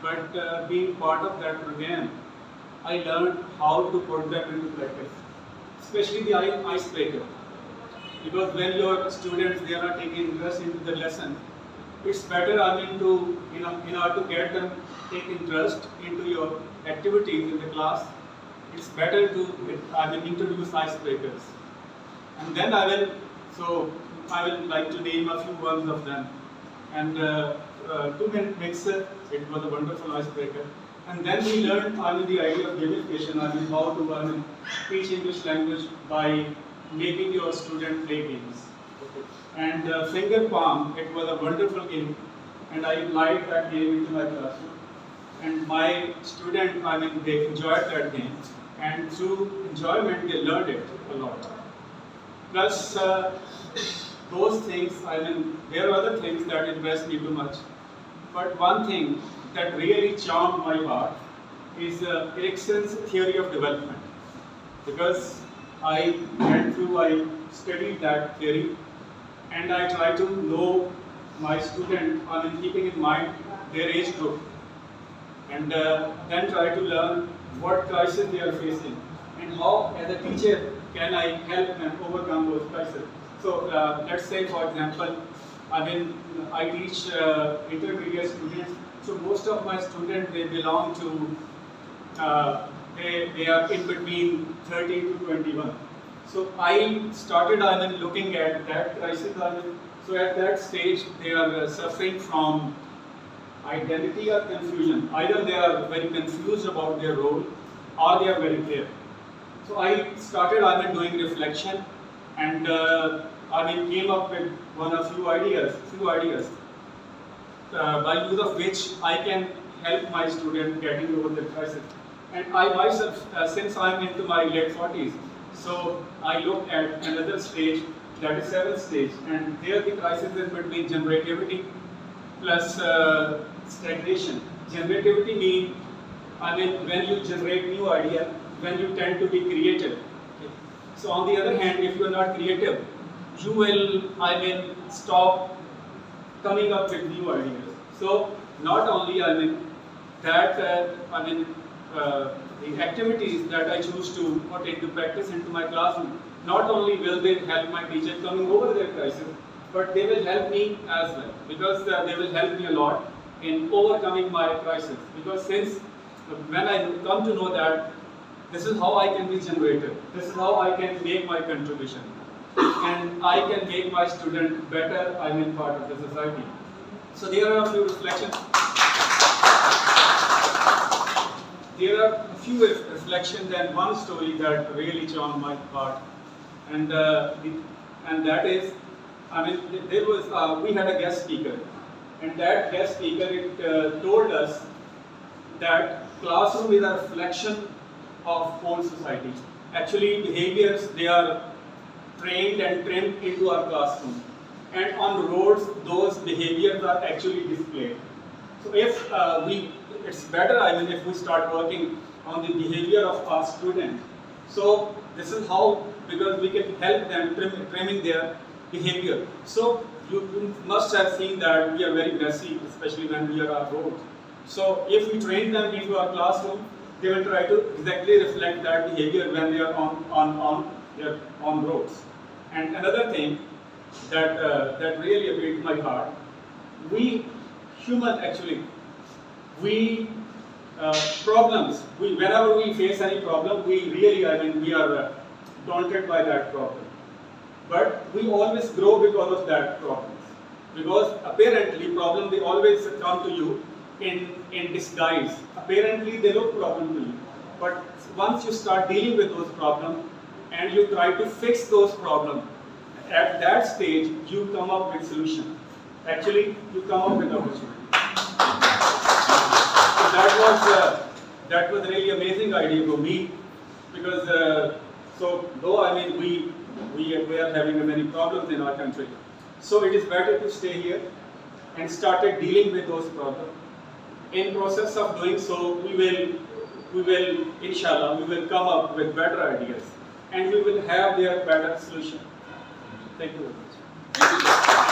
But being part of that program, I learned how to put them into practice, especially the icebreaker. Because when your students they are not taking interest into the lesson, it's better to in order to get them take interest into your activities in the class. It's better to introduce icebreakers, and then I will like to name a few ones of them. And 2-minute mixer, it was a wonderful icebreaker. And then we learned the idea of gamification, how to teach English language by making your student play games. Okay. And finger palm, it was a wonderful game, and I applied that game into my classroom. And my student, they enjoyed that game, and through enjoyment, they learned it a lot. Plus, those things, there are other things that impressed me too much. But one thing that really charmed my heart is Erickson's theory of development. Because I studied that theory, and I try to know my student, keeping in mind their age group, and then try to learn what crisis they are facing, and how, as a teacher, can I help them overcome those crises. So let's say, for example, I teach intermediate students. So most of my students, they belong to, they are in between 13 to 21. So I started looking at that crisis. So at that stage, they are suffering from identity or confusion. Either they are very confused about their role, or they are very clear. So I started doing reflection, and came up with few ideas, by use of which I can help my student getting over the crisis. And I myself, since I'm into my late 40s, so I look at another stage, that is 7th stage, and there the crisis is between generativity plus stagnation. Generativity means, when you generate new idea, when you tend to be creative. Okay. So on the other hand, if you are not creative, you will, stop coming up with new ideas. So not only, the activities that I choose to put into practice into my classroom, not only will they help my teacher coming over their crisis, but they will help me as well, because they will help me a lot in overcoming my crisis. Because since when I come to know that this is how I can be generative, this is how I can make my contribution, and I can make my student better, part of the society. So there are a few reflections. There are a few reflections and one story that really charmed my heart, and that is, there was we had a guest speaker, and that guest speaker told us that classroom is a reflection of whole society. Actually, behaviors, they are trained and trimmed into our classroom, and on roads, those behaviors are actually displayed. So if it's better, if we start working on the behavior of our students. So this is how, because we can help them trimming their behavior. So you must have seen that we are very messy, especially when we are on roads. So if we train them into our classroom, they will try to exactly reflect that behavior when they are on roads. And another thing that really appealed to my heart, we human actually, problems, whenever we face any problem, we really, we are daunted by that problem. But we always grow because of that problem. Because apparently problem, they always come to you in disguise. Apparently they look problem to you. But once you start dealing with those problems and you try to fix those problems, at that stage you come up with solution. Actually, you come up with opportunity. So that was really amazing idea for me, because so though we are having many problems in our country, so it is better to stay here and started dealing with those problems. In process of doing so, we will inshallah, we will come up with better ideas, and we will have their better solution. Thank you very much.